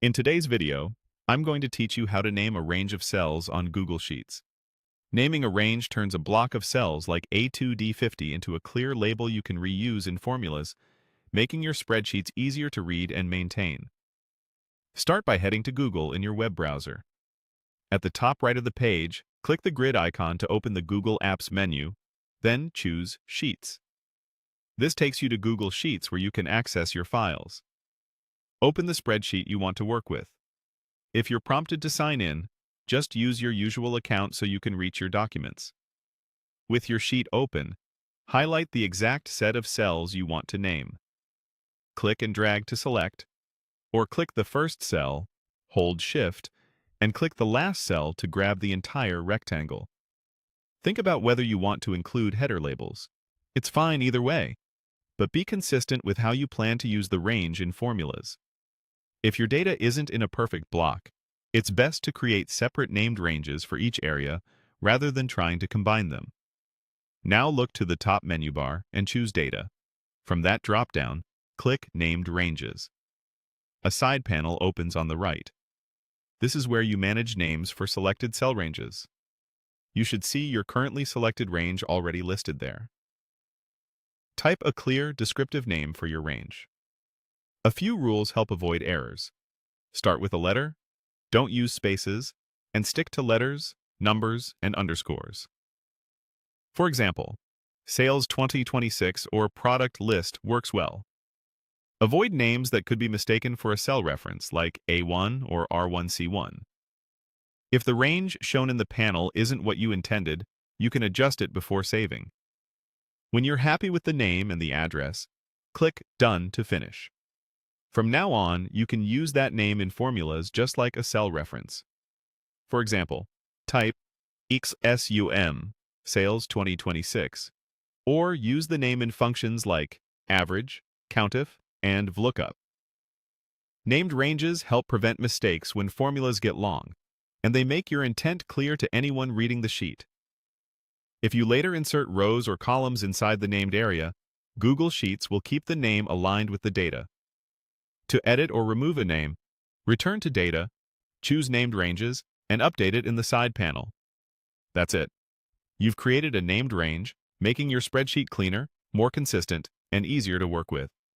In today's video, I'm going to teach you how to name a range of cells on Google Sheets. Naming a range turns a block of cells like A2D50 into a clear label you can reuse in formulas, making your spreadsheets easier to read and maintain. Start by heading to Google in your web browser. At the top right of the page, click the grid icon to open the Google Apps menu, then choose Sheets. This takes you to Google Sheets where you can access your files. Open the spreadsheet you want to work with. If you're prompted to sign in, just use your usual account so you can reach your documents. With your sheet open, highlight the exact set of cells you want to name. Click and drag to select, or click the first cell, hold Shift, and click the last cell to grab the entire rectangle. Think about whether you want to include header labels. It's fine either way, but be consistent with how you plan to use the range in formulas. If your data isn't in a perfect block, it's best to create separate named ranges for each area rather than trying to combine them. Now look to the top menu bar and choose Data. From that drop-down, click Named Ranges. A side panel opens on the right. This is where you manage names for selected cell ranges. You should see your currently selected range already listed there. Type a clear, descriptive name for your range. A few rules help avoid errors. Start with a letter, don't use spaces, and stick to letters, numbers, and underscores. For example, Sales 2026 or Product List works well. Avoid names that could be mistaken for a cell reference like A1 or R1C1. If the range shown in the panel isn't what you intended, you can adjust it before saving. When you're happy with the name and the address, click Done to finish. From now on, you can use that name in formulas just like a cell reference. For example, type XSUM, Sales 2026, or use the name in functions like average, COUNTIF, and VLOOKUP. Named ranges help prevent mistakes when formulas get long, and they make your intent clear to anyone reading the sheet. If you later insert rows or columns inside the named area, Google Sheets will keep the name aligned with the data. To edit or remove a name, return to Data, choose Named Ranges, and update it in the side panel. That's it. You've created a named range, making your spreadsheet cleaner, more consistent, and easier to work with.